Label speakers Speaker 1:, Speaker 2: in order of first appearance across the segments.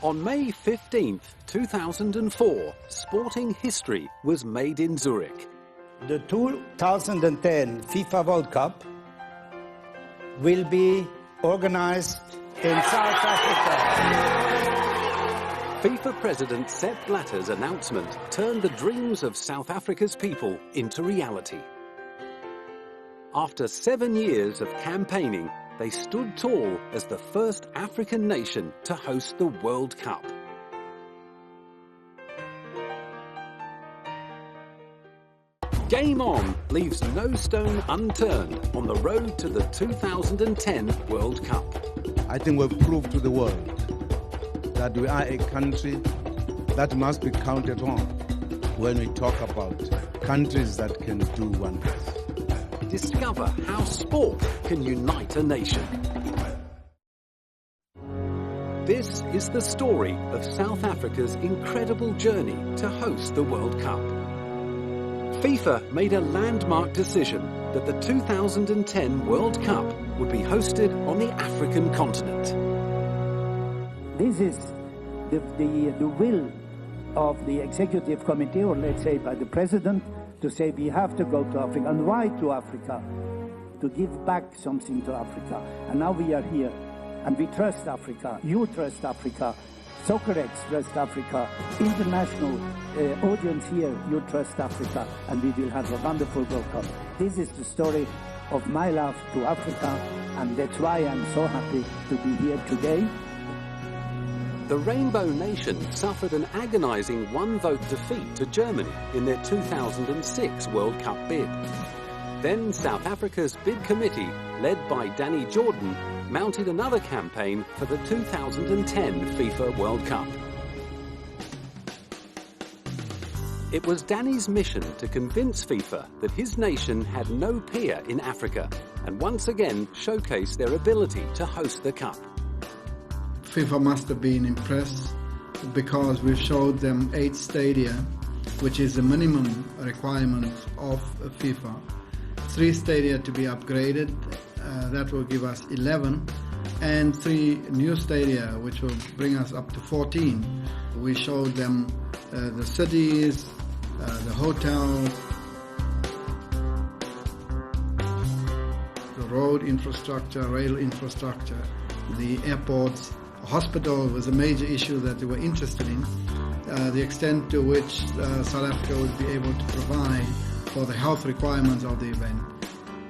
Speaker 1: On May 15th, 2004, sporting history was made in Zurich.
Speaker 2: The 2010 FIFA World Cup will be organized in South Africa.
Speaker 1: FIFA President Sepp Blatter's announcement turned the dreams of South Africa's people into reality. After 7 years of campaigning, they stood tall as the first African nation to host the World Cup. Game On leaves no stone unturned on the road to the 2010 World Cup.
Speaker 3: I think we've proved to the world that we are a country that must be counted on when we talk about countries that can do wonders.
Speaker 1: Discover how sport can unite a nation. This is the story of South Africa's incredible journey to host the World Cup. FIFA made a landmark decision that the 2010 World Cup would be hosted on the African continent.
Speaker 2: This is the will of the executive committee, or let's say by the president, to say we have to go to Africa. And why to Africa? To give back something to Africa. And now we are here, and we trust Africa. You trust Africa. Soccerex trust Africa. International audience here, you trust Africa. And we will have a wonderful World Cup. This is the story of my love to Africa, and that's why I'm so happy to be here today.
Speaker 1: The Rainbow Nation suffered an agonizing one-vote defeat to Germany in their 2006 World Cup bid. Then South Africa's bid committee, led by Danny Jordan, mounted another campaign for the 2010 FIFA World Cup. It was Danny's mission to convince FIFA that his nation had no peer in Africa and once again showcase their ability to host the Cup.
Speaker 4: FIFA must have been impressed because we showed them 8 stadia, which is the minimum requirement of FIFA. 3 stadia to be upgraded, that will give us 11, and 3 new stadia, which will bring us up to 14. We showed them the cities, the hotels, the road infrastructure, rail infrastructure, the airports. Hospital was a major issue that they were interested in, the extent to which South Africa would be able to provide for the health requirements of the event.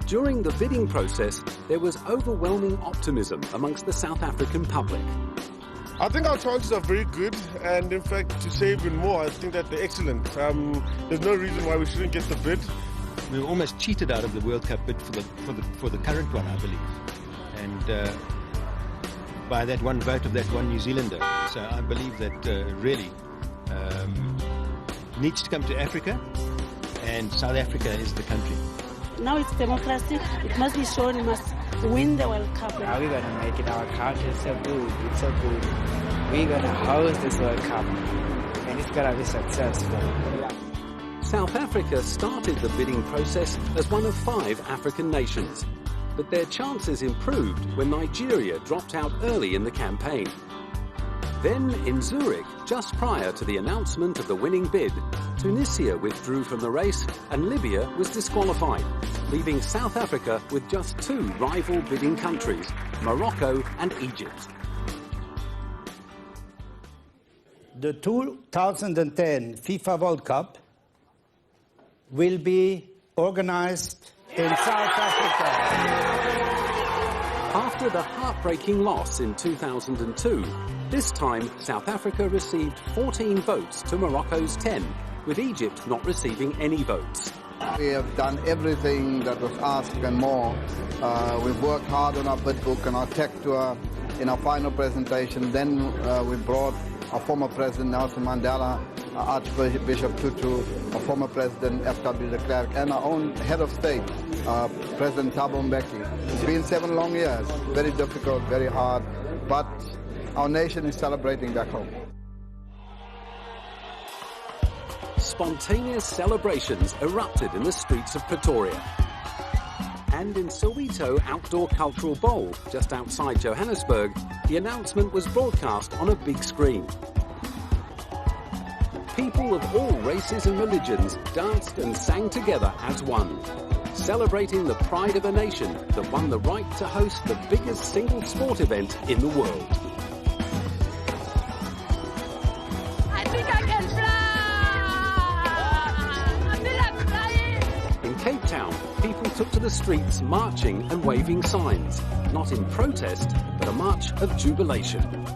Speaker 1: During the bidding process, there was overwhelming optimism amongst the South African public.
Speaker 5: I think our chances are very good, and in fact, to say even more, I think that they're excellent. There's no reason why we shouldn't get the bid.
Speaker 6: We were almost cheated out of the World Cup bid for the current one, I believe. And by that one vote of that one New Zealander. So I believe that really needs to come to Africa, and South Africa is the country.
Speaker 7: Now it's democracy. It must be shown. We must win the World Cup.
Speaker 8: Now we're going to make it. Our country is so good. It's so good. We're going to host this World Cup, and it's going to be successful.
Speaker 1: South Africa started the bidding process as one of 5 African nations. But their chances improved when Nigeria dropped out early in the campaign. Then in Zurich, just prior to the announcement of the winning bid, Tunisia withdrew from the race and Libya was disqualified, leaving South Africa with just 2 rival bidding countries, Morocco and Egypt.
Speaker 2: The 2010 FIFA World Cup will be organized in South Africa.
Speaker 1: After the heartbreaking loss in 2002, this time South Africa received 14 votes to Morocco's 10, with Egypt not receiving any votes.
Speaker 9: We have done everything that was asked and more. We've worked hard on our bid book and our tech tour in our final presentation. Then we brought our former President Nelson Mandela, Archbishop Tutu, our former President F.W. de Klerk, and our own head of state, President Thabo Mbeki. It's been 7 long years, very difficult, very hard, but our nation is celebrating back home.
Speaker 1: Spontaneous celebrations erupted in the streets of Pretoria. And in Soweto Outdoor Cultural Bowl, just outside Johannesburg, the announcement was broadcast on a big screen. People of all races and religions danced and sang together as one, celebrating the pride of a nation that won the right to host the biggest single sport event in the world.
Speaker 10: I think I can fly! I feel like flying!
Speaker 1: In Cape Town, people took to the streets marching and waving signs, not in protest, but a march of jubilation.
Speaker 10: South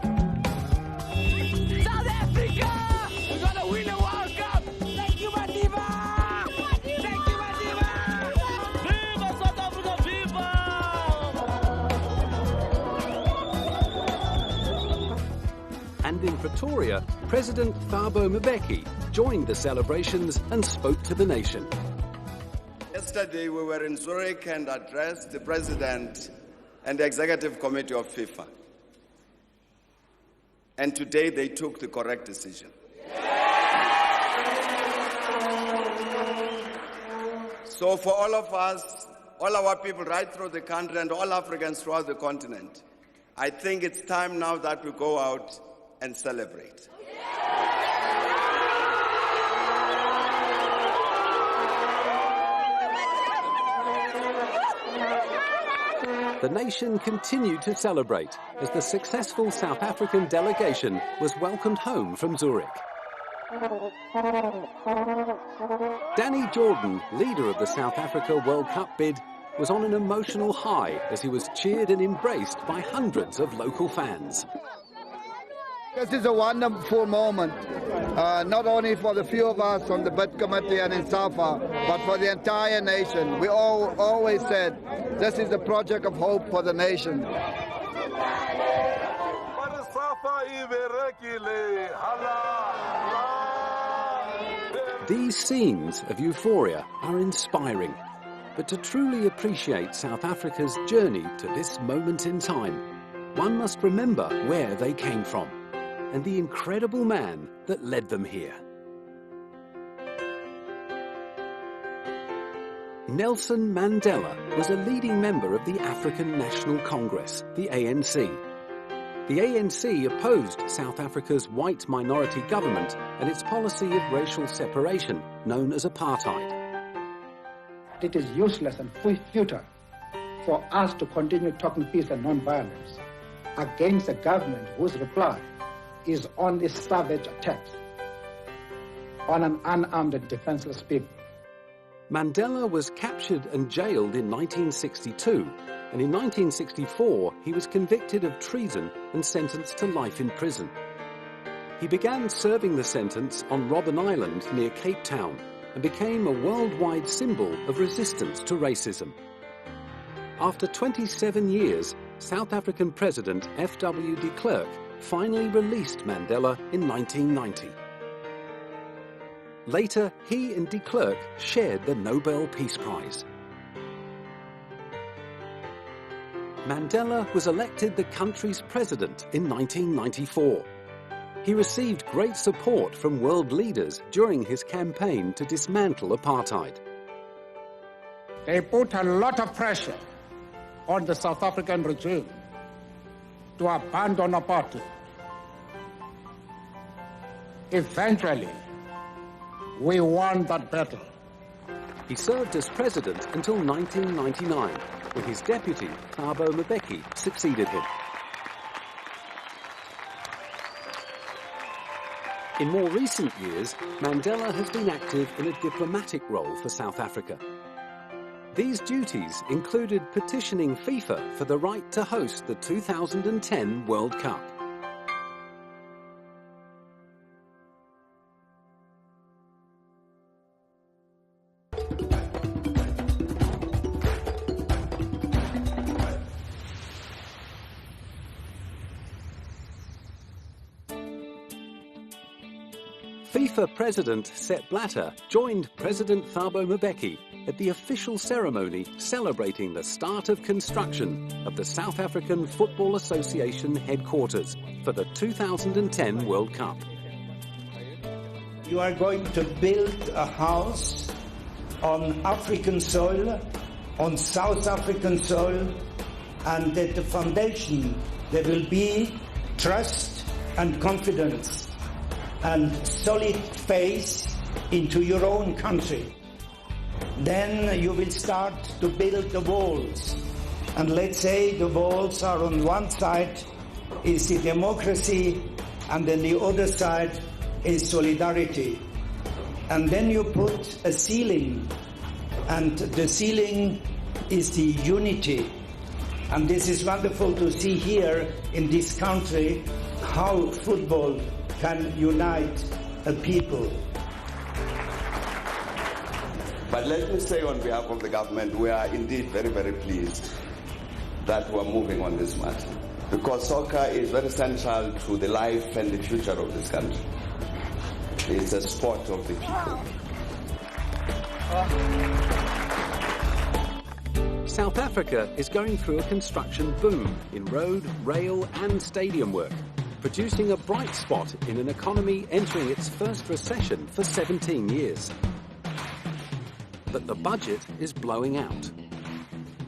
Speaker 10: Africa! We're gonna win the World Cup! Thank you, Madiba! Thank you, Madiba! Viva South Africa, viva!
Speaker 1: And in Pretoria, President Thabo Mbeki joined the celebrations and spoke to the nation.
Speaker 11: Yesterday we were in Zurich and addressed the President and the Executive Committee of FIFA. And today they took the correct decision. So for all of us, all our people right through the country and all Africans throughout the continent, I think it's time now that we go out and celebrate.
Speaker 1: The nation continued to celebrate as the successful South African delegation was welcomed home from Zurich. Danny Jordan, leader of the South Africa World Cup bid, was on an emotional high as he was cheered and embraced by hundreds of local fans.
Speaker 9: This is a wonderful moment, not only for the few of us on the bid committee and in SAFA, but for the entire nation. We always said this is a project of hope for the nation.
Speaker 1: These scenes of euphoria are inspiring, but to truly appreciate South Africa's journey to this moment in time, one must remember where they came from and the incredible man that led them here. Nelson Mandela was a leading member of the African National Congress, the ANC. The ANC opposed South Africa's white minority government and its policy of racial separation, known as apartheid.
Speaker 2: It is useless and futile for us to continue talking peace and non-violence against a government whose reply is only savage attacks on an unarmed and defenseless people.
Speaker 1: Mandela was captured and jailed in 1962, and in 1964 he was convicted of treason and sentenced to life in prison. He began serving the sentence on Robben Island near Cape Town and became a worldwide symbol of resistance to racism. After 27 years, South African President F.W. de Klerk finally released Mandela in 1990. Later, he and de Klerk shared the Nobel Peace Prize. Mandela was elected the country's president in 1994. He received great support from world leaders during his campaign to dismantle apartheid.
Speaker 2: They put a lot of pressure on the South African regime to abandon apartheid. Eventually, we won that battle.
Speaker 1: He served as president until 1999, when his deputy, Thabo Mbeki, succeeded him. In more recent years, Mandela has been active in a diplomatic role for South Africa. These duties included petitioning FIFA for the right to host the 2010 World Cup. FIFA President Sepp Blatter joined President Thabo Mbeki at the official ceremony celebrating the start of construction of the South African Football Association headquarters for the 2010 World Cup.
Speaker 12: You are going to build a house on African soil
Speaker 2: on South African soil, and at the foundation there will be trust and confidence and solid faith into your own country. Then you will start to build the walls. And let's say the walls are on one side is the democracy, and then the other side is solidarity. And then you put a ceiling, and the ceiling is the unity. And this is wonderful to see here in this country how football can unite a people.
Speaker 11: But let me say on behalf of the government, we are indeed very, very pleased that we are moving on this matter, because soccer is very central to the life and the future of this country. It's a sport of the people.
Speaker 1: South Africa is going through a construction boom in road, rail and stadium work, producing a bright spot in an economy entering its first recession for 17 years. But the budget is blowing out.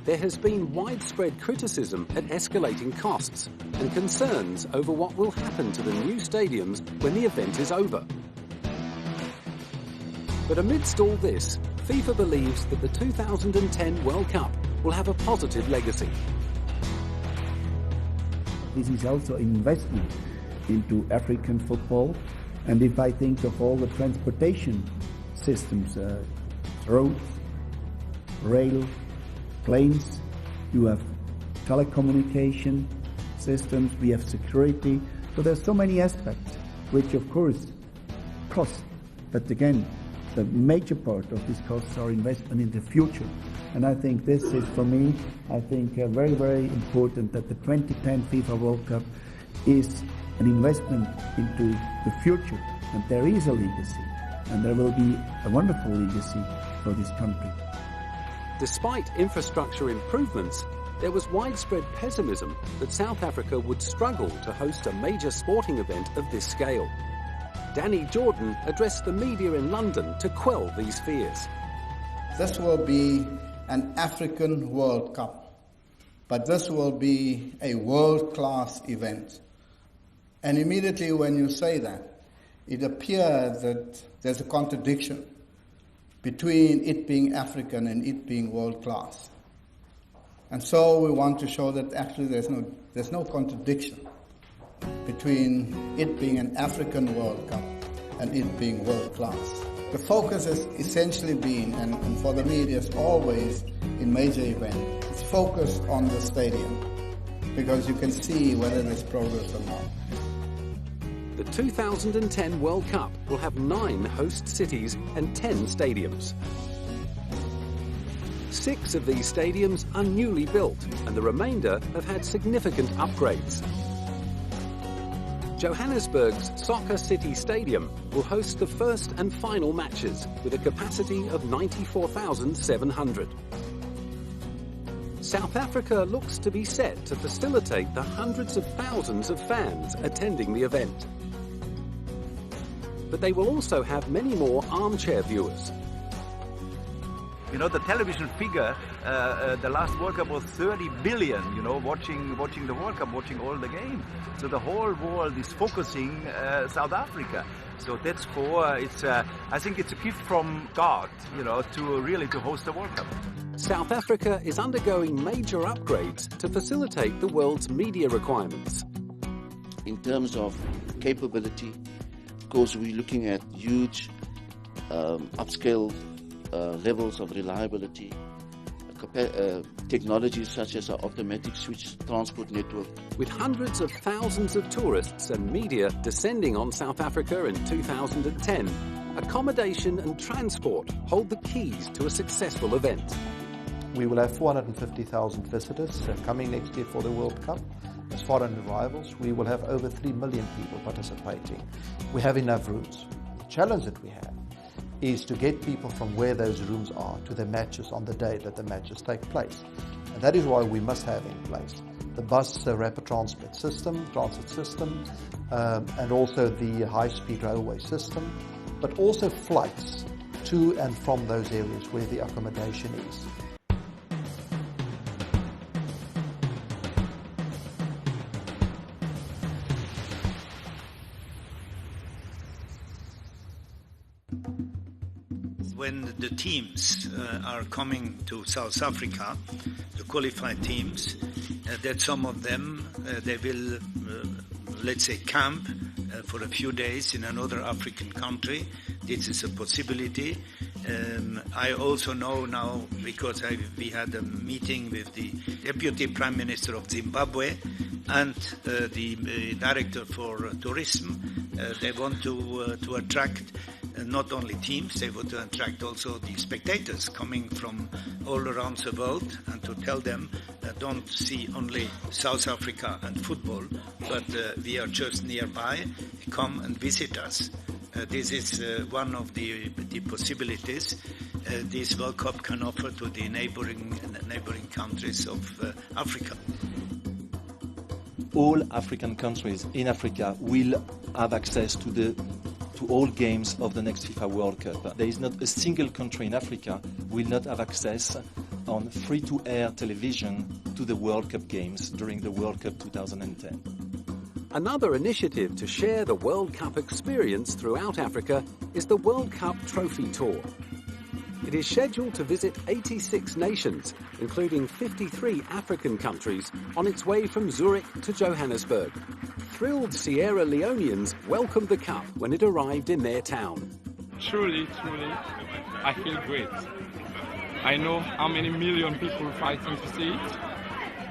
Speaker 1: There has been widespread criticism at escalating costs and concerns over what will happen to the new stadiums when the event is over. But amidst all this, FIFA believes that the 2010 World Cup will have a positive legacy.
Speaker 2: This is also an investment into African football. And if I think of all the transportation systems, roads, rail, planes, you have telecommunication systems, we have security. So there's so many aspects which of course cost. But again, the major part of these costs are investment in the future. And I think this is, for me, I think very, very important that the 2010 FIFA World Cup is an investment into the future. And there is a legacy. And there will be a wonderful legacy for this country.
Speaker 1: Despite infrastructure improvements, there was widespread pessimism that South Africa would struggle to host a major sporting event of this scale. Danny Jordan addressed the media in London to quell these fears.
Speaker 9: This will be an African World Cup, but this will be a world-class event. And immediately when you say that, it appears that there's a contradiction between it being African and it being world-class. And so we want to show that actually there's no contradiction between it being an African World Cup and it being world-class. The focus has essentially been, and for the media as always in major events, it's focused on the stadium, because you can see whether there's progress or not.
Speaker 1: The 2010 World Cup will have 9 host cities and 10 stadiums. 6 of these stadiums are newly built, and the remainder have had significant upgrades. Johannesburg's Soccer City Stadium will host the first and final matches with a capacity of 94,700. South Africa looks to be set to facilitate the hundreds of thousands of fans attending the event. But they will also have many more armchair viewers.
Speaker 13: You know, the television figure, the last World Cup was 30 billion, you know, watching the World Cup, watching all the games. So the whole world is focusing South Africa. So that's I think it's a gift from God, you know, to host the World Cup.
Speaker 1: South Africa is undergoing major upgrades to facilitate the world's media requirements.
Speaker 14: In terms of capability, of course, we're looking at huge upscale levels of reliability, technologies such as our automatic switch transport network.
Speaker 1: With hundreds of thousands of tourists and media descending on South Africa in 2010, accommodation and transport hold the keys to a successful event.
Speaker 15: We will have 450,000 visitors coming next year for the World Cup. As foreign arrivals, we will have over 3 million people participating. We have enough rooms. The challenge that we have is to get people from where those rooms are to the matches on the day that the matches take place. And that is why we must have in place the bus rapid transit system, and also the high-speed railway system, but also flights to and from those areas where the accommodation is.
Speaker 16: When the teams are coming to South Africa, the qualified teams, that some of them, they will, let's say, camp for a few days in another African country. This is a possibility. I also know now, because we had a meeting with the Deputy Prime Minister of Zimbabwe and the Director for Tourism. They want to attract not only teams, they want to attract also the spectators coming from all around the world, and to tell them don't see only South Africa and football, but we are just nearby, come and visit us. This is one of the possibilities this World Cup can offer to the neighboring countries of Africa.
Speaker 17: All African countries in Africa will have access to all games of the next FIFA World Cup. There is not a single country in Africa will not have access on free-to-air television to the World Cup games during the World Cup 2010.
Speaker 1: Another initiative to share the World Cup experience throughout Africa is the World Cup Trophy Tour. It is scheduled to visit 86 nations, including 53 African countries, on its way from Zurich to Johannesburg. Thrilled Sierra Leoneans welcomed the Cup when it arrived in their town.
Speaker 18: Truly, I feel great. I know how many million people fighting to see it.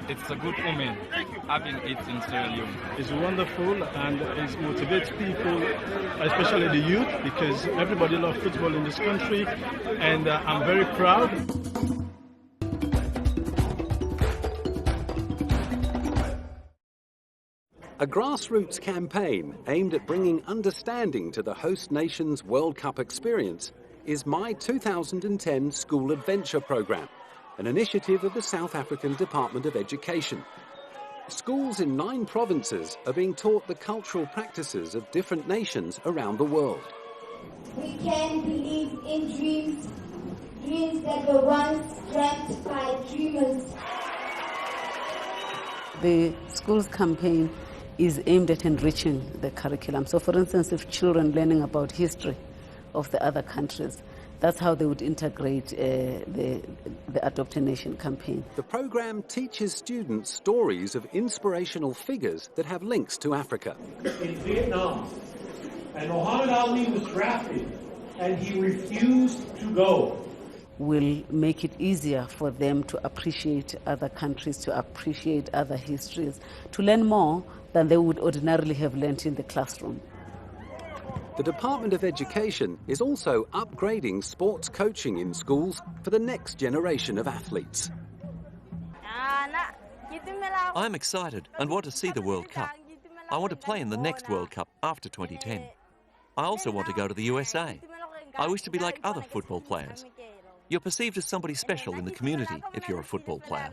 Speaker 18: It's a good omen having it in Sierra Leone.
Speaker 19: It's wonderful, and it motivates people, especially the youth, because everybody loves football in this country, and I'm very proud.
Speaker 1: A grassroots campaign aimed at bringing understanding to the host nation's World Cup experience is My 2010 School Adventure Programme, an initiative of the South African Department of Education. Schools in 9 provinces are being taught the cultural practices of different nations around the world.
Speaker 20: We can believe in dreams, dreams that were once dreamt by dreamers.
Speaker 21: The school's campaign is aimed at enriching the curriculum. So for instance, if children learning about history of the other countries, that's how they would integrate the Adopt a Nation campaign.
Speaker 1: The programme teaches students stories of inspirational figures that have links to Africa.
Speaker 22: In Vietnam, and Muhammad Ali was drafted, and he refused to go.
Speaker 21: Will make it easier for them to appreciate other countries, to appreciate other histories, to learn more than they would ordinarily have learnt in the classroom.
Speaker 1: The Department of Education is also upgrading sports coaching in schools for the next generation of athletes.
Speaker 23: I'm excited and want to see the World Cup. I want to play in the next World Cup after 2010. I also want to go to the USA. I wish to be like other football players. You're perceived as somebody special in the community if you're a football player.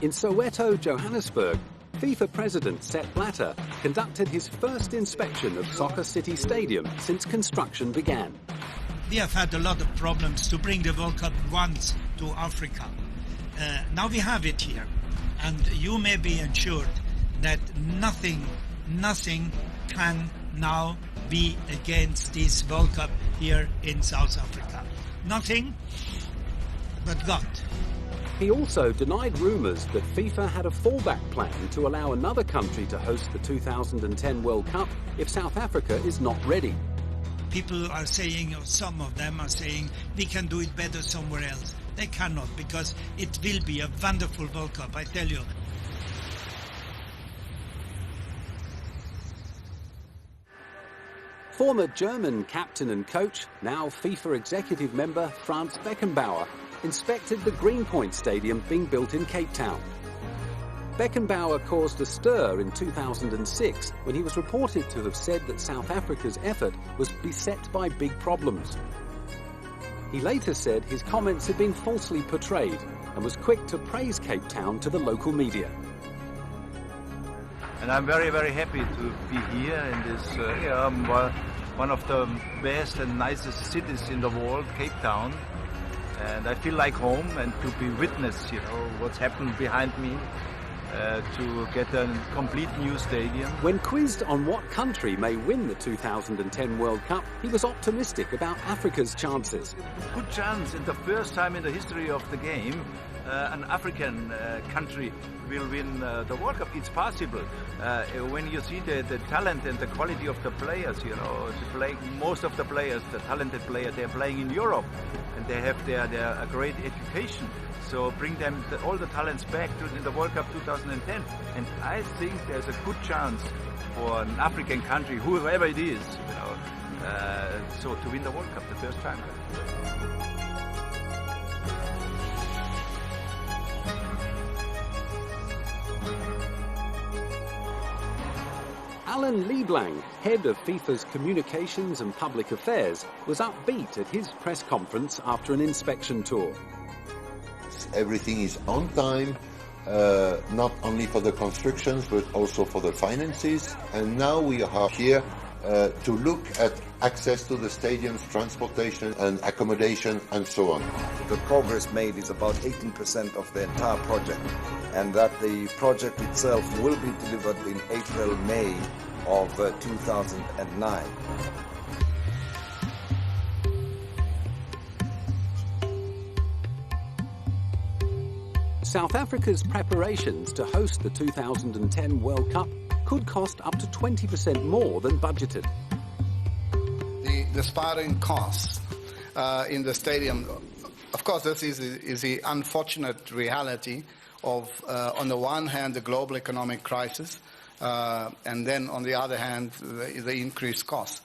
Speaker 1: In Soweto, Johannesburg, FIFA President Sepp Blatter conducted his first inspection of Soccer City Stadium since construction began.
Speaker 16: We have had a lot of problems to bring the World Cup once to Africa. Now we have it here, and you may be ensured that nothing can now be against this World Cup here in South Africa. Nothing but God.
Speaker 1: He also denied rumours that FIFA had a fallback plan to allow another country to host the 2010 World Cup if South Africa is not ready.
Speaker 16: People are saying, or some of them are saying, we can do it better somewhere else. They cannot, because it will be a wonderful World Cup, I tell you.
Speaker 1: Former German captain and coach, now FIFA executive member Franz Beckenbauer, inspected the Greenpoint Stadium being built in Cape Town. Beckenbauer caused a stir in 2006 when he was reported to have said that South Africa's effort was beset by big problems. He later said his comments had been falsely portrayed and was quick to praise Cape Town to the local media.
Speaker 13: And I'm very, very happy to be here in this, one of the best and nicest cities in the world, Cape Town. And I feel like home, and to be witness, what's happened behind me, to get a complete new stadium.
Speaker 1: When quizzed on what country may win the 2010 World Cup, he was optimistic about Africa's chances.
Speaker 13: Good chance, in the first time in the history of the game, an African country will win the World Cup. It's possible. When you see the talent and the quality of the players, most of the players, the talented players, they're playing in Europe, and they have a great education. So bring them all the talents back in the World Cup 2010. And I think there's a good chance for an African country, whoever it is, so to win the World Cup the first time.
Speaker 1: Alan Lieblang, head of FIFA's Communications and Public Affairs, was upbeat at his press conference after an inspection tour.
Speaker 3: Everything is on time, not only for the constructions but also for the finances. And now we are here to look at access to the stadiums, transportation and accommodation and so on.
Speaker 4: The progress made is about 18% of the entire project, and that the project itself will be delivered in April, May of 2009.
Speaker 1: South Africa's preparations to host the 2010 World Cup could cost up to 20% more than budgeted.
Speaker 9: The spiraling costs in the stadium, of course, this is the unfortunate reality of, on the one hand, the global economic crisis, and then, on the other hand, the increased costs.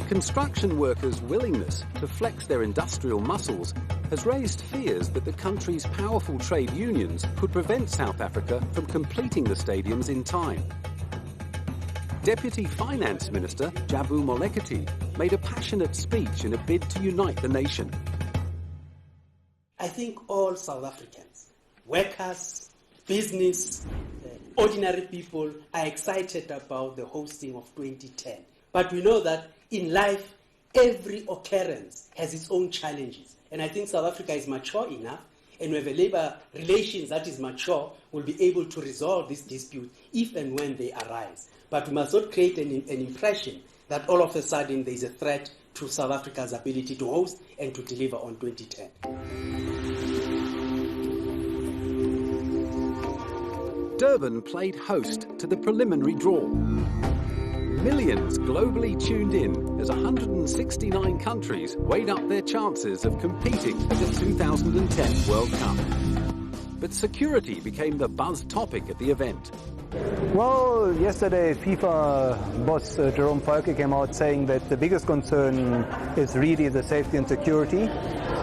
Speaker 1: Construction workers' willingness to flex their industrial muscles has raised fears that the country's powerful trade unions could prevent South Africa from completing the stadiums in time. Deputy Finance Minister Jabu Moleketi made a passionate speech in a bid to unite the nation.
Speaker 5: I think all South Africans, workers, business, ordinary people are excited about the hosting of 2010. But we know that in life, every occurrence has its own challenges. And I think South Africa is mature enough, and we have a labor relations that is mature, will be able to resolve this dispute if and when they arise. But we must not create an impression that all of a sudden there is a threat to South Africa's ability to host and to deliver on 2010.
Speaker 1: Durban played host to the preliminary draw. Millions globally tuned in as 169 countries weighed up their chances of competing at the 2010 World Cup. But security became the buzz topic at the event.
Speaker 24: Well, yesterday FIFA boss Jerome Falke came out saying that the biggest concern is really the safety and security,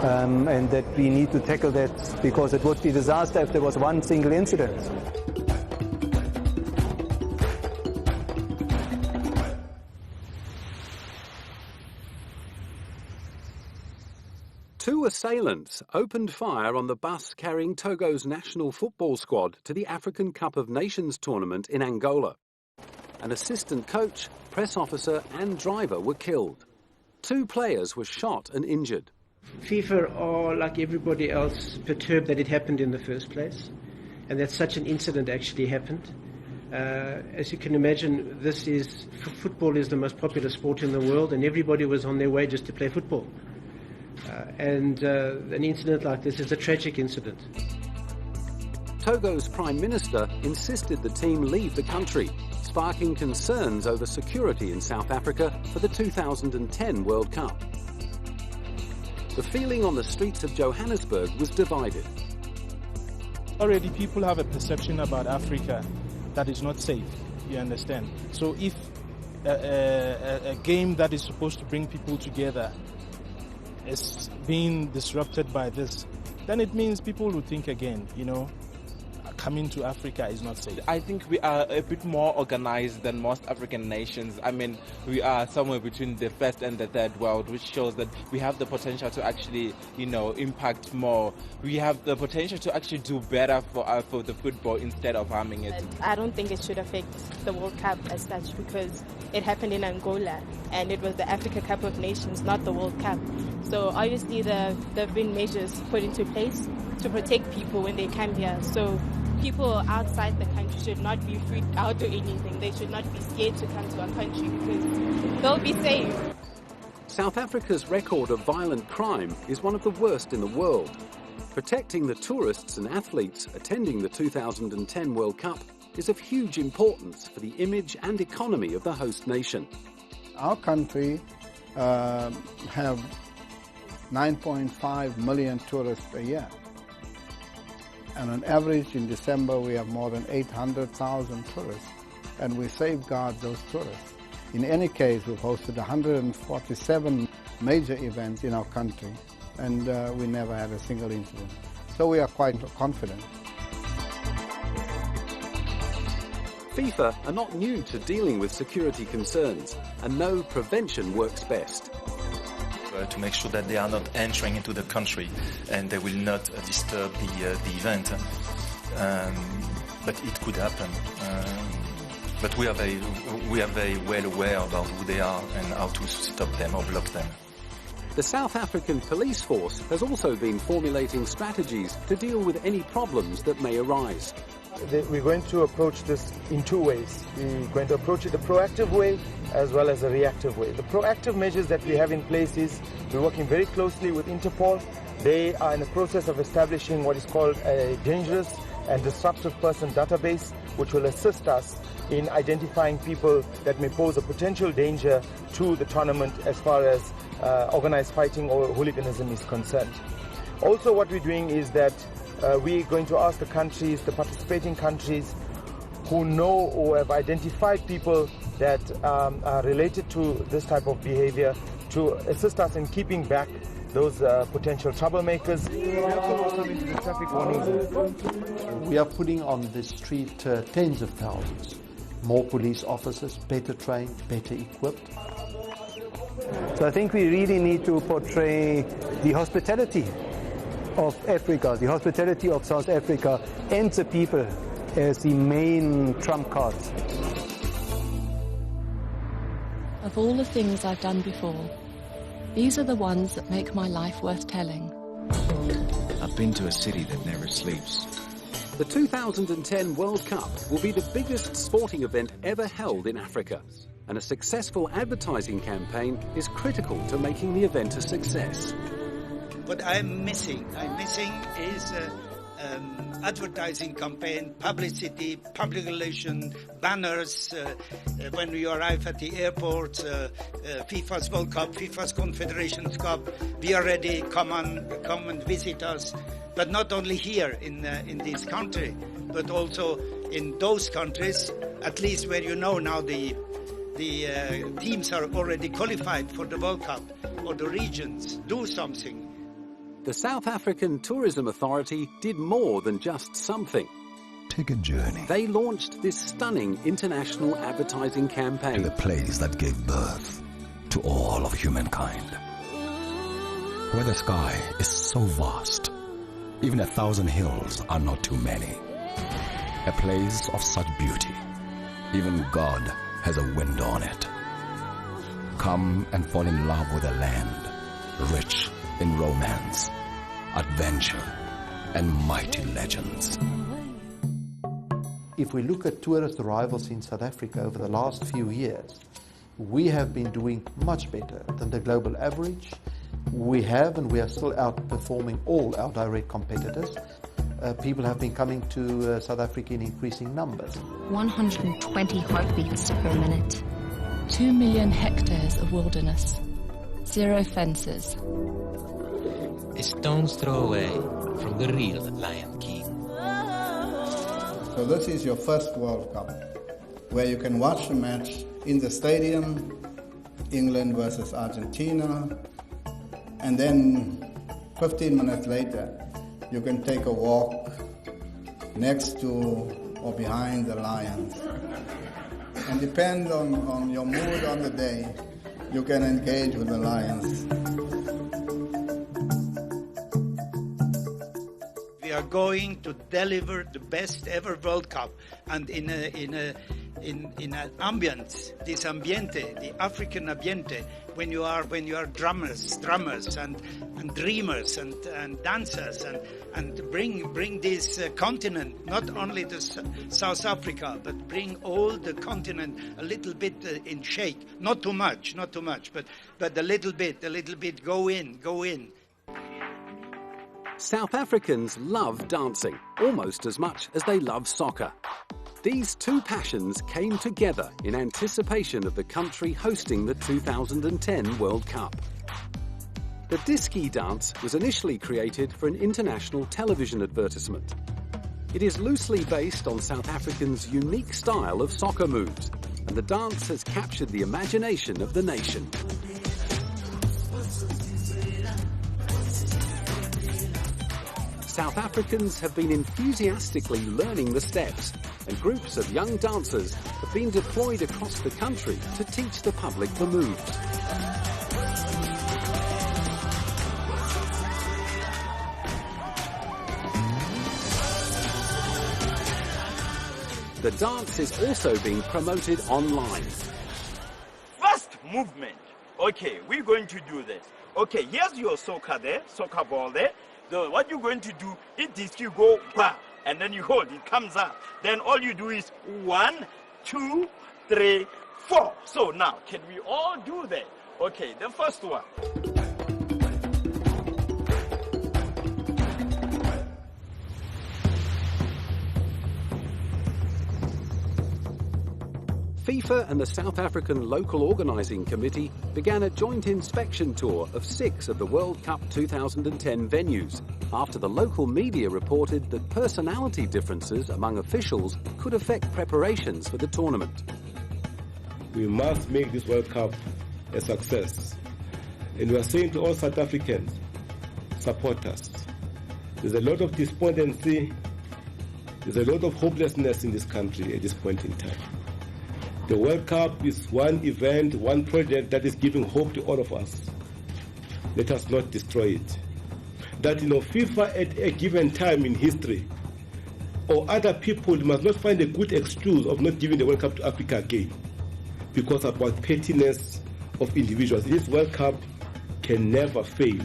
Speaker 24: and that we need to tackle that because it would be a disaster if there was one single incident.
Speaker 1: Two assailants opened fire on the bus carrying Togo's national football squad to the African Cup of Nations tournament in Angola. An assistant coach, press officer and driver were killed. Two players were shot and injured.
Speaker 25: FIFA are, like everybody else, perturbed that it happened in the first place and that such an incident actually happened. As you can imagine, football is the most popular sport in the world, and everybody was on their way just to play football. And an incident like this is a tragic incident.
Speaker 1: Togo's Prime Minister insisted the team leave the country, sparking concerns over security in South Africa for the 2010 World Cup. The feeling on the streets of Johannesburg was divided.
Speaker 26: Already people have a perception about Africa that is not safe, you understand? So if a game that is supposed to bring people together is being disrupted by this, then it means people will think again, coming to Africa is not safe.
Speaker 27: I think we are a bit more organized than most African nations. I mean, we are somewhere between the first and the third world, which shows that we have the potential to actually, impact more. We have the potential to actually do better for the football instead of harming it.
Speaker 28: I don't think it should affect the World Cup as such because it happened in Angola and it was the Africa Cup of Nations, not the World Cup. So obviously there have been measures put into place to protect people when they come here. So people outside the country should not be freaked out or anything. They should not be scared to come to our country because they'll be safe.
Speaker 1: South Africa's record of violent crime is one of the worst in the world. Protecting the tourists and athletes attending the 2010 World Cup is of huge importance for the image and economy of the host nation.
Speaker 9: Our country have 9.5 million tourists a year. And on average in December we have more than 800,000 tourists, and we safeguard those tourists. In any case, we've hosted 147 major events in our country, and we never had a single incident. So we are quite confident.
Speaker 1: FIFA are not new to dealing with security concerns and know prevention works best.
Speaker 17: To make sure that they are not entering into the country and they will not disturb the event. But it could happen. But we are very well aware about who they are and how to stop them or block them.
Speaker 1: The South African police force has also been formulating strategies to deal with any problems that may arise.
Speaker 2: We're going to approach this in two ways. We're going to approach it a proactive way as well as a reactive way. The proactive measures that we have in place is we're working very closely with Interpol. They are in the process of establishing what is called a dangerous and disruptive person database, which will assist us in identifying people that may pose a potential danger to the tournament as far as organized fighting or hooliganism is concerned. Also, what we're doing is that we're going to ask the countries, the participating countries, who know or have identified people that are related to this type of behavior to assist us in keeping back those potential troublemakers.
Speaker 15: We are putting on the street tens of thousands, more police officers, better trained, better equipped.
Speaker 24: So I think we really need to portray the hospitality of Africa, the hospitality of South Africa and the people as the main trump cards.
Speaker 6: Of all the things I've done before, these are the ones that make my life worth telling.
Speaker 7: I've been to a city that never sleeps.
Speaker 1: The 2010 World Cup will be the biggest sporting event ever held in Africa, and a successful advertising campaign is critical to making the event a success.
Speaker 16: What I'm missing is advertising campaign, publicity, public relation, banners. When we arrive at the airport, FIFA's World Cup, FIFA's Confederations Cup, we are ready. Come and visit us. But not only here in this country, but also in those countries, at least where you know now the teams are already qualified for the World Cup, or the regions. Do something.
Speaker 1: The South African Tourism Authority did more than just something.
Speaker 7: Take a journey.
Speaker 1: They launched this stunning international advertising campaign.
Speaker 7: To the place that gave birth to all of humankind. Where the sky is so vast, even 1,000 hills are not too many. A place of such beauty, even God has a window on it. Come and fall in love with a land rich in romance, adventure, and mighty legends.
Speaker 15: If we look at tourist arrivals in South Africa over the last few years, we have been doing much better than the global average. We have and we are still outperforming all our direct competitors. People have been coming to South Africa in increasing numbers.
Speaker 6: 120 heartbeats per minute. 2 million hectares of wilderness. 0 fences.
Speaker 8: A stone's throw away from the real Lion King.
Speaker 9: So this is your first World Cup, where you can watch the match in the stadium, England versus Argentina, and then 15 minutes later, you can take a walk next to or behind the lions. And depend on your mood on the day, you can engage with the lions.
Speaker 16: We are going to deliver the best ever World Cup, and in a in an ambience, this ambiente, the African ambiente, when you are drummers and dreamers and dancers and bring this continent, not only to South Africa, but bring all the continent a little bit in shake, not too much, but a little bit, go in.
Speaker 1: South Africans love dancing almost as much as they love soccer. These two passions came together in anticipation of the country hosting the 2010 World Cup. The Diski dance was initially created for an international television advertisement. It is loosely based on South Africans' unique style of soccer moves, and the dance has captured the imagination of the nation. South Africans have been enthusiastically learning the steps, and groups of young dancers have been deployed across the country to teach the public the moves. The dance is also being promoted online.
Speaker 10: First movement. Okay, we're going to do this. Okay, here's your soccer ball there. So what you're going to do is this, you go, bam, and then you hold, it comes up. Then all you do is 1, 2, 3, 4. So now, can we all do that? Okay, the first one.
Speaker 1: FIFA and the South African Local Organising Committee began a joint inspection tour of 6 of the World Cup 2010 venues after the local media reported that personality differences among officials could affect preparations for the tournament.
Speaker 11: We must make this World Cup a success. And we are saying to all South Africans, support us. There's a lot of despondency, there's a lot of hopelessness in this country at this point in time. The World Cup is one event, one project that is giving hope to all of us. Let us not destroy it. That, FIFA at a given time in history, or other people must not find a good excuse of not giving the World Cup to Africa again, because about pettiness of individuals. This World Cup can never fail.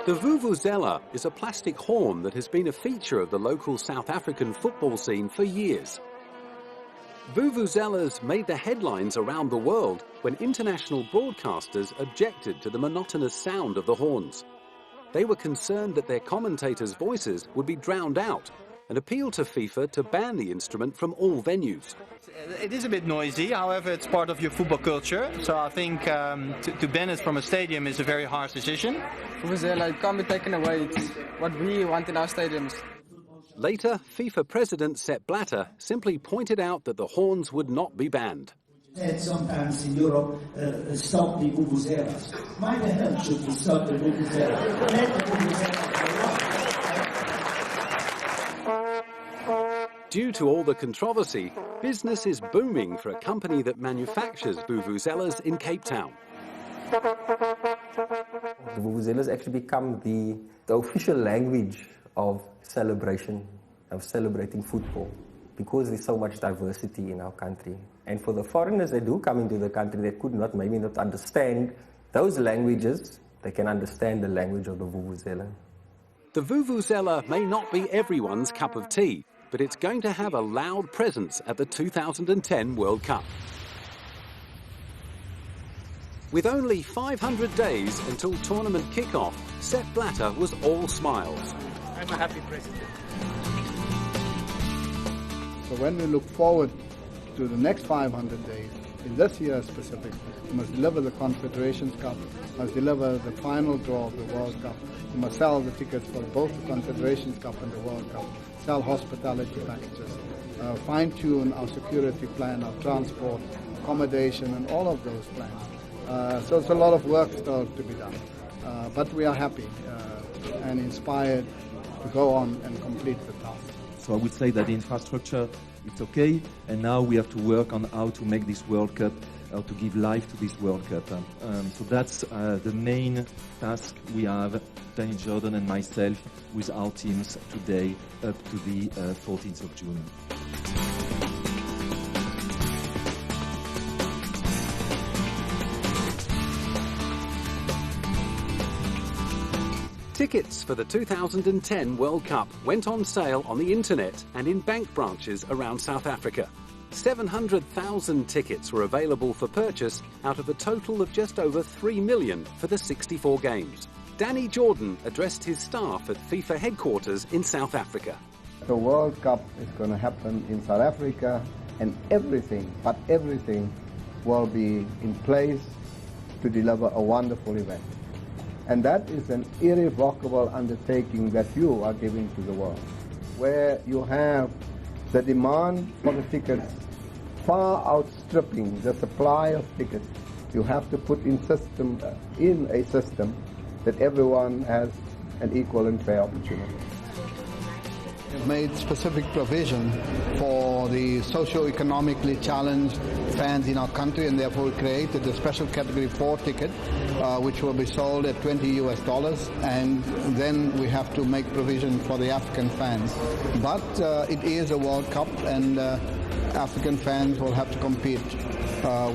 Speaker 1: The vuvuzela is a plastic horn that has been a feature of the local South African football scene for years. Vuvuzelas made the headlines around the world when international broadcasters objected to the monotonous sound of the horns. They were concerned that their commentators' voices would be drowned out and appealed to FIFA to ban the instrument from all venues.
Speaker 12: It is a bit noisy, however it's part of your football culture, so I think to ban it from a stadium is a very harsh decision.
Speaker 14: It can't be taken away, it's what we want in our stadiums.
Speaker 1: Later, FIFA President Sepp Blatter simply pointed out that the horns would not be banned.
Speaker 18: Sometimes in Europe, stop the vuvuzelas. Why the hell should we stop the vuvuzela? Let the vuvuzela.
Speaker 1: Due to all the controversy, business is booming for a company that manufactures vuvuzelas in Cape Town.
Speaker 19: The vuvuzelas actually become the official language of celebration, of celebrating football, because there's so much diversity in our country. And for the foreigners that do come into the country that could maybe not understand those languages, they can understand the language of the vuvuzela.
Speaker 1: The vuvuzela may not be everyone's cup of tea, but it's going to have a loud presence at the 2010 World Cup. With only 500 days until tournament kickoff, Sepp Blatter was all smiles.
Speaker 18: I'm a happy president.
Speaker 9: So when we look forward to the next 500 days, in this year specifically, we must deliver the Confederations Cup, must deliver the final draw of the World Cup. We must sell the tickets for both the Confederations Cup and the World Cup, sell hospitality packages, fine-tune our security plan, our transport, accommodation, and all of those plans. So it's a lot of work still to be done. But we are happy and inspired to go on and complete the task.
Speaker 17: So I would say that the infrastructure it's okay, and now we have to work on how to make this World Cup, how to give life to this World Cup. So that's the main task we have, Danny Jordan and myself, with our teams today up to the 14th of June.
Speaker 1: Tickets for the 2010 World Cup went on sale on the internet and in bank branches around South Africa. 700,000 tickets were available for purchase out of a total of just over 3 million for the 64 games. Danny Jordan addressed his staff at FIFA headquarters in South Africa.
Speaker 9: The World Cup is going to happen in South Africa, and everything, but everything, will be in place to deliver a wonderful event. And that is an irrevocable undertaking that you are giving to the world, where you have the demand for the tickets far outstripping the supply of tickets. You have to put in a system that everyone has an equal and fair opportunity. We've made specific provision for the socio-economically challenged fans in our country, and therefore we created a special category 4 ticket which will be sold at $20 and then we have to make provision for the African fans. But it is a World Cup, and African fans will have to compete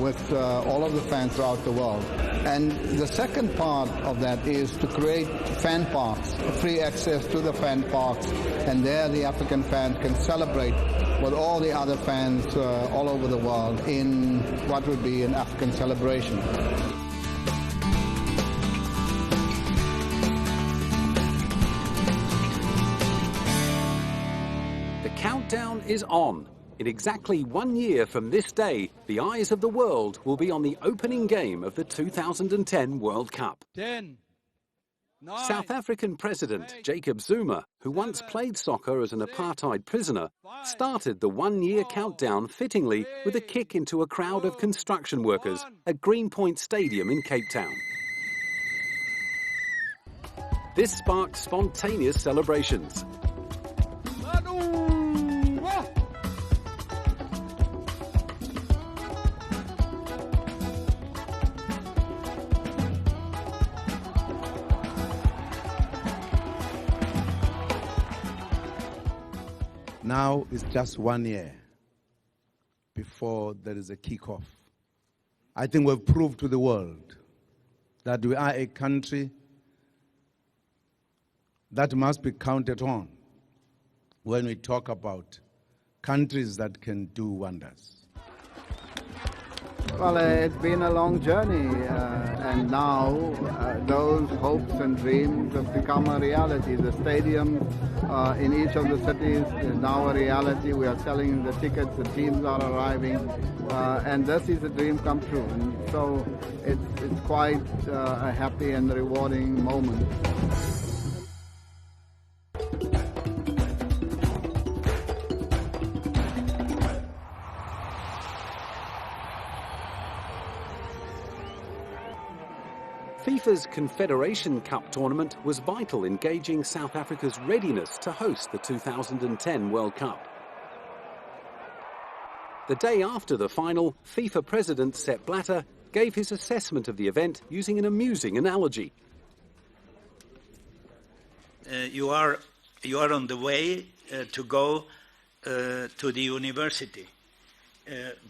Speaker 9: with all of the fans throughout the world. And the second part of that is to create fan parks, free access to the fan parks, and there the African fans can celebrate with all the other fans all over the world in what would be an African celebration.
Speaker 1: The countdown is on. In exactly 1 year from this day, the eyes of the world will be on the opening game of the 2010 World Cup.
Speaker 3: 10, 9,
Speaker 1: South African President Jacob Zuma, who once played soccer as an apartheid prisoner, started the 1 year countdown fittingly with a kick into a crowd of construction workers at Greenpoint Stadium in Cape Town. This sparked spontaneous celebrations.
Speaker 4: Now it's just 1 year before there is a kickoff. I think we've proved to the world that we are a country that must be counted on when we talk about countries that can do wonders.
Speaker 9: Well, it's been a long journey, and now those hopes and dreams have become a reality. The stadium in each of the cities is now a reality. We are selling the tickets, the teams are arriving, and this is a dream come true. And so it's quite a happy and rewarding moment.
Speaker 1: FIFA's Confederation Cup tournament was vital in gauging South Africa's readiness to host the 2010 World Cup. The day after the final, FIFA President Sepp Blatter gave his assessment of the event using an amusing analogy.
Speaker 16: You are on the way to go to the university,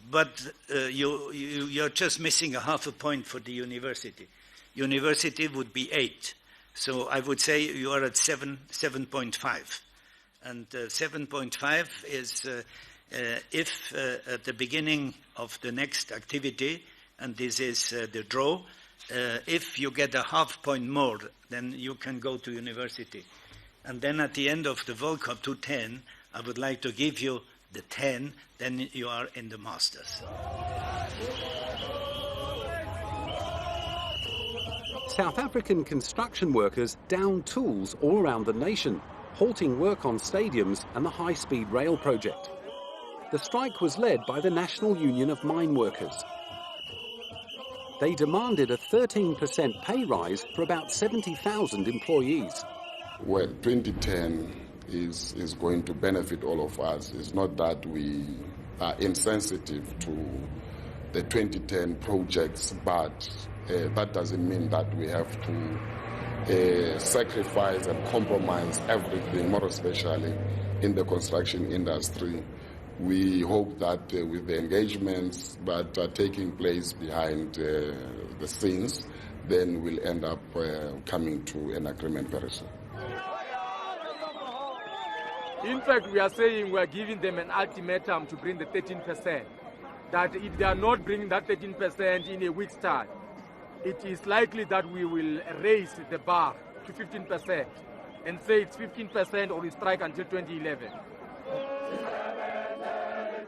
Speaker 16: but you're just missing a half a point for the university. University would be 8, so I would say you are at 7.5, and 7.5 is if at the beginning of the next activity, and this is the draw, if you get a half point more, then you can go to university. And then at the end of the World Cup 210, I would like to give you the 10, then you are in the Masters.
Speaker 1: South African construction workers downed tools all around the nation, halting work on stadiums and the high-speed rail project. The strike was led by the National Union of Mine Workers. They demanded a 13% pay rise for about 70,000 employees.
Speaker 5: Well, 2010 is going to benefit all of us. It's not that we are insensitive to the 2010 projects, but that doesn't mean that we have to sacrifice and compromise everything, more especially in the construction industry. We hope that with the engagements that are taking place behind the scenes, then we'll end up coming to an agreement very soon.
Speaker 3: In fact, we are saying we are giving them an ultimatum to bring the 13%. That if they are not bringing that 13% in a week's time, it is likely that we will raise the bar to 15% and say it's 15% or we strike until 2011.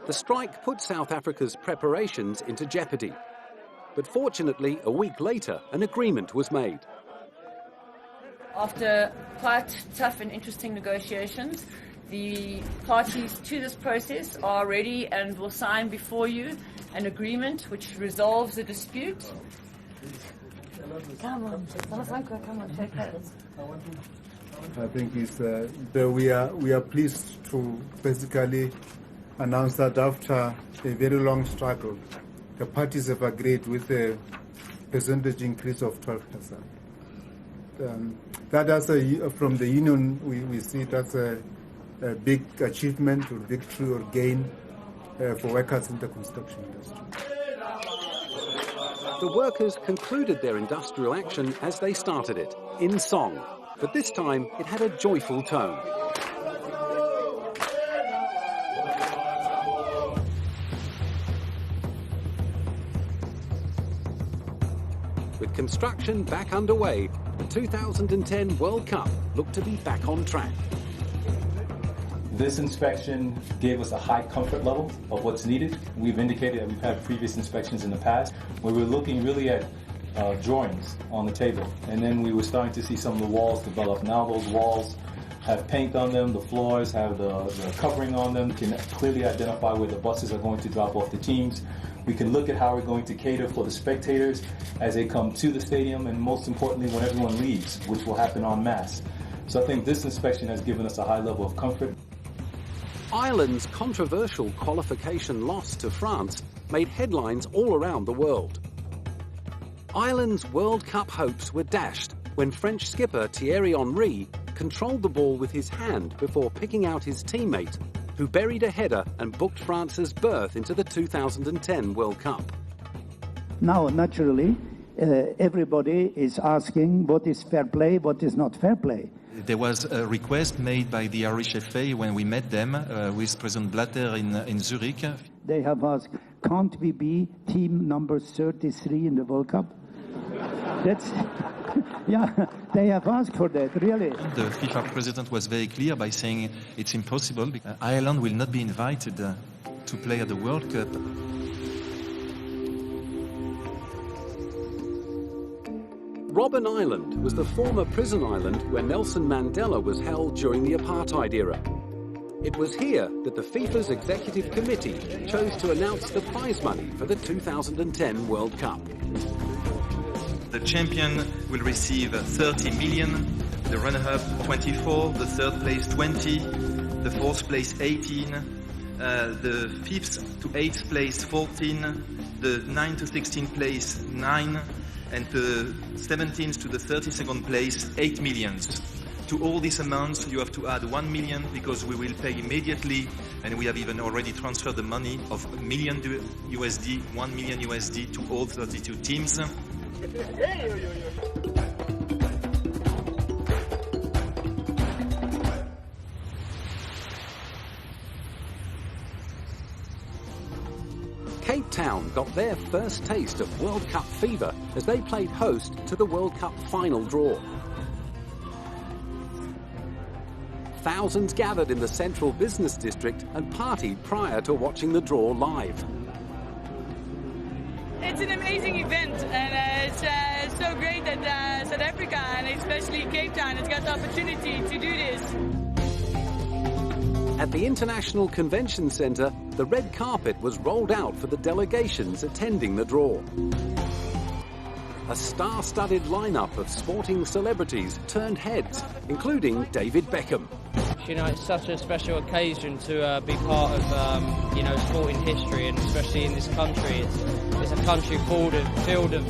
Speaker 1: The strike put South Africa's preparations into jeopardy. But fortunately, a week later, an agreement was made.
Speaker 13: After quite tough and interesting negotiations, the parties to this process are ready and will sign before you an agreement which resolves the dispute. Come on, come on, take that.
Speaker 20: I think it's that we are pleased to basically announce that after a very long struggle, the parties have agreed with a percentage increase of 12%. That as from the union, we see that's a big achievement or victory or gain for workers in the construction industry.
Speaker 1: The workers concluded their industrial action as they started it, in song. But this time, it had a joyful tone. With construction back underway, the 2010 World Cup looked to be back on track.
Speaker 21: This inspection gave us a high comfort level of what's needed. We've indicated that we've had previous inspections in the past where we were looking really at drawings on the table, and then we were starting to see some of the walls develop. Now those walls have paint on them, the floors have the covering on them, can clearly identify where the buses are going to drop off the teams. We can look at how we're going to cater for the spectators as they come to the stadium, and most importantly when everyone leaves, which will happen en masse. So I think this inspection has given us a high level of comfort.
Speaker 1: Ireland's controversial qualification loss to France made headlines all around the world. Ireland's World Cup hopes were dashed when French skipper Thierry Henry controlled the ball with his hand before picking out his teammate, who buried a header and booked France's berth into the 2010 World Cup.
Speaker 18: Now, naturally, everybody is asking what is fair play, what is not fair play.
Speaker 17: There was a request made by the Irish FA when we met them with President Blatter in Zurich.
Speaker 18: They have asked, can't we be team number 33 in the World Cup? That's, yeah, they have asked for that, really.
Speaker 17: The FIFA president was very clear by saying it's impossible because Ireland will not be invited to play at the World Cup.
Speaker 1: Robben Island was the former prison island where Nelson Mandela was held during the apartheid era. It was here that the FIFA's executive committee chose to announce the prize money for the 2010 World Cup.
Speaker 17: The champion will receive 30 million, the runner-up 24, the third place 20, the fourth place 18, the 5th to 8th place 14, the 9th to 16th place 9, and the 17th to the 32nd place 8 millions. To all these amounts you have to add 1 million because we will pay immediately, and we have even already transferred the money of $1 million USD, $1 million USD to all 32 teams.
Speaker 1: Cape Town got their first taste of World Cup fever as they played host to the World Cup final draw. Thousands gathered in the central business district and partied prior to watching the draw live.
Speaker 22: It's an amazing event, and it's so great that South Africa, and especially Cape Town, has got the opportunity to do this.
Speaker 1: At the International Convention Centre, the red carpet was rolled out for the delegations attending the draw. A star-studded lineup of sporting celebrities turned heads, including David Beckham.
Speaker 2: You know, it's such a special occasion to be part of, you know, sporting history, and especially in this country. It's a country filled of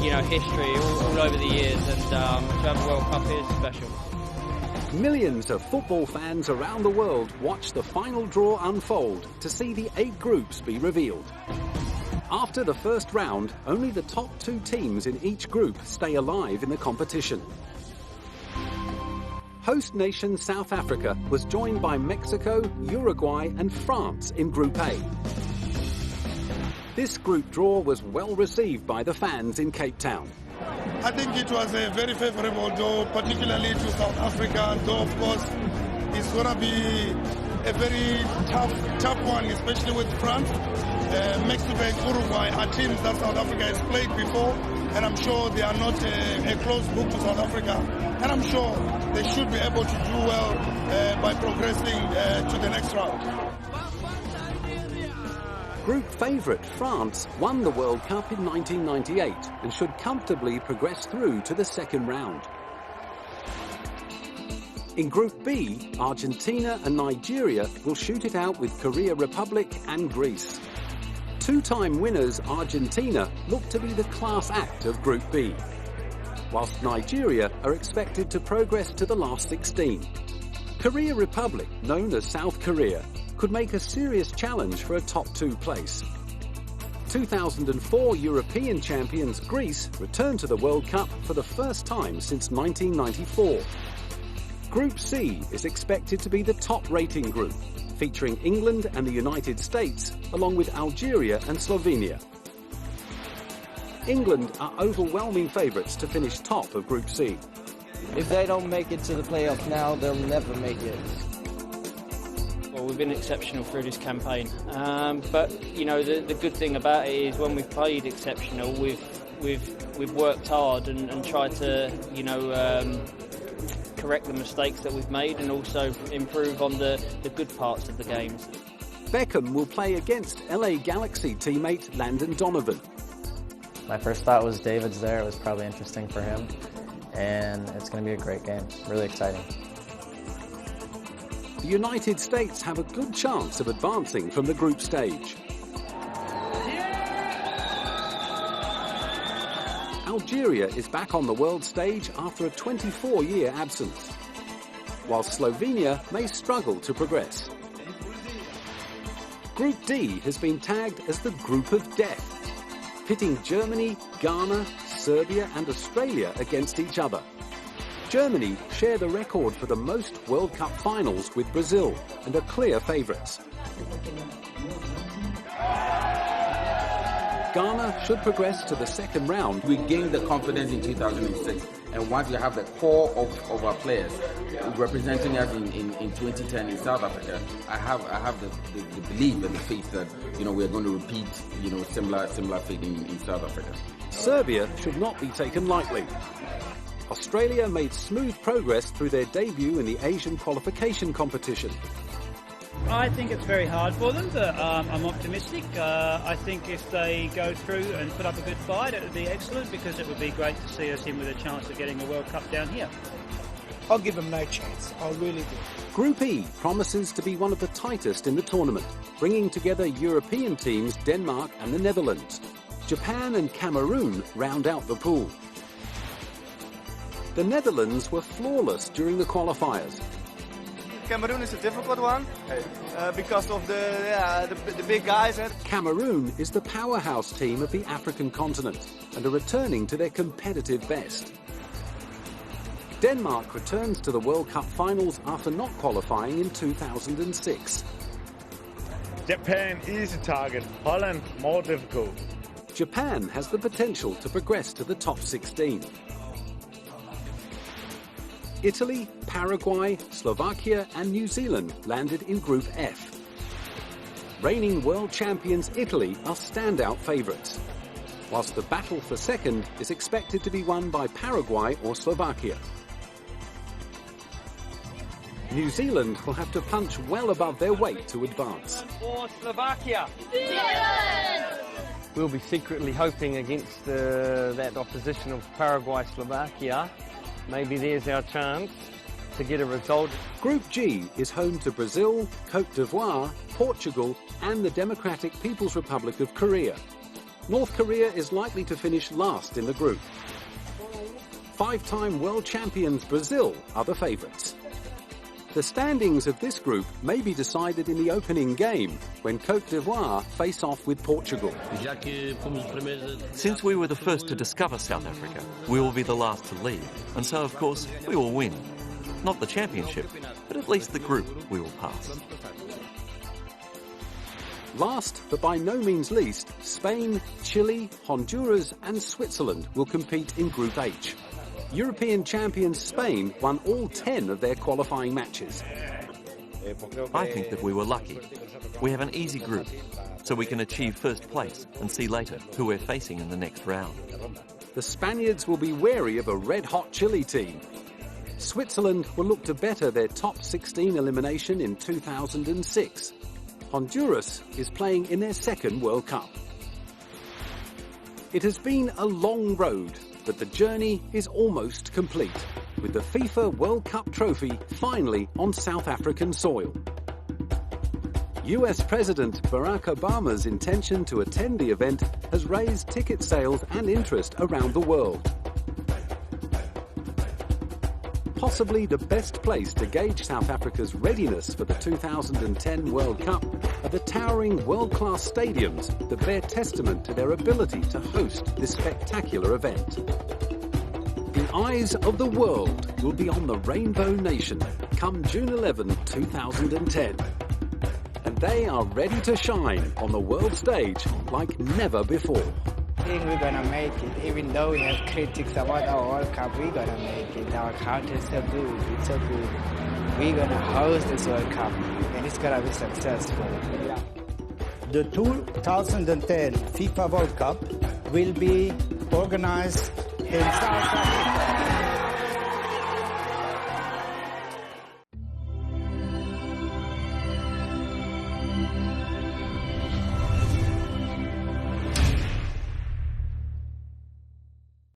Speaker 2: you know, history all over the years, and to have a World Cup here is special.
Speaker 1: Millions of football fans around the world watch the final draw unfold to see the 8 groups be revealed. After the first round, only the top 2 teams in each group stay alive in the competition. Host nation South Africa was joined by Mexico, Uruguay and France in Group A. This group draw was well received by the fans in Cape Town.
Speaker 7: I think it was a very favourable draw, particularly to South Africa, though of course it's going to be a very tough one, especially with France. Mexico and Uruguay are teams that South Africa has played before, and I'm sure they are not a closed book to South Africa, and I'm sure they should be able to do well by progressing to the next round.
Speaker 1: Group favourite France won the World Cup in 1998 and should comfortably progress through to the second round. In Group B, Argentina and Nigeria will shoot it out with Korea Republic and Greece. 2-time winners Argentina look to be the class act of Group B, whilst Nigeria are expected to progress to the last 16. Korea Republic, known as South Korea, could make a serious challenge for a top 2 place. 2004 European champions Greece returned to the World Cup for the first time since 1994. Group C is expected to be the top rating group, featuring England and the United States, along with Algeria and Slovenia. England are overwhelming favourites to finish top of Group C.
Speaker 14: If they don't make it to the playoff now, they'll never make it.
Speaker 2: Well, we've been exceptional through this campaign, but you know, the good thing about it is when we've played exceptional, we've worked hard and tried to, you know, correct the mistakes that we've made and also improve on the good parts of the games.
Speaker 1: Beckham will play against LA Galaxy teammate Landon Donovan.
Speaker 23: My first thought was David's there. It was probably interesting for him, and it's going to be a great game. Really exciting.
Speaker 1: The United States have a good chance of advancing from the group stage. Algeria is back on the world stage after a 24-year absence, while Slovenia may struggle to progress. Group D has been tagged as the Group of Death, pitting Germany, Ghana, Serbia and Australia against each other. Germany share the record for the most World Cup finals with Brazil and are clear favourites. Ghana should progress to the second round.
Speaker 24: We gained the confidence in 2006, and once we have the core of our players representing us in 2010 in South Africa, I have the belief and the faith that, you know, we're going to repeat, you know, similar fate in South Africa.
Speaker 1: Serbia should not be taken lightly. Australia made smooth progress through their debut in the Asian qualification competition.
Speaker 25: I think it's very hard for them, but I'm optimistic. I think if they go through and put up a good fight, it would be excellent, because it would be great to see us in with a chance of getting a World Cup down here.
Speaker 26: I'll give them no chance. I really do.
Speaker 1: Group E promises to be one of the tightest in the tournament, bringing together European teams Denmark and the Netherlands. Japan and Cameroon round out the pool. The Netherlands were flawless during the qualifiers.
Speaker 27: Cameroon is a difficult one because of the big guys.
Speaker 1: Cameroon is the powerhouse team of the African continent and are returning to their competitive best. Denmark returns to the World Cup finals after not qualifying in 2006.
Speaker 28: Japan easy target, Holland more difficult.
Speaker 1: Japan has the potential to progress to the top 16. Italy, Paraguay, Slovakia and New Zealand landed in Group F. Reigning world champions Italy are standout favourites, whilst the battle for second is expected to be won by Paraguay or Slovakia. New Zealand will have to punch well above their weight to advance.
Speaker 27: For Slovakia.
Speaker 14: We'll be secretly hoping against that opposition of Paraguay-Slovakia. Maybe there's our chance.
Speaker 4: to get a result.
Speaker 1: Group G is home to Brazil, Côte d'Ivoire, Portugal and the Democratic People's Republic of Korea. North Korea is likely to finish last in the group. Five-time world champions Brazil are the favourites. The standings of this group may be decided in the opening game when Côte d'Ivoire face off with Portugal.
Speaker 6: Since we were the first to discover South Africa, we will be the last to leave, and so of course we will win. Not the championship, but at least the group we will pass.
Speaker 1: Last, but by no means least, Spain, Chile, Honduras and Switzerland will compete in Group H. European champions Spain won all 10 of their qualifying matches.
Speaker 6: I think that we were lucky. We have an easy group, so we can achieve first place and see later who we're facing in the next round.
Speaker 1: The Spaniards will be wary of a red-hot Chile team. Switzerland will look to better their top 16 elimination in 2006. Honduras is playing in their second World Cup. It has been a long road, but the journey is almost complete, with the FIFA World Cup trophy finally on South African soil. US President Barack Obama's intention to attend the event has raised ticket sales and interest around the world. Possibly the best place to gauge South Africa's readiness for the 2010 World Cup are the towering world-class stadiums that bear testament to their ability to host this spectacular event. The eyes of the world will be on the Rainbow Nation come June 11, 2010. And they are ready to shine on the world stage like never before.
Speaker 8: I think we're gonna make it. Even though we have critics about our World Cup, we're gonna make it. Our country is so good, it's so good. We're gonna host this World Cup, and it's gonna be successful.
Speaker 18: The 2010 FIFA World Cup will be organized in South Africa.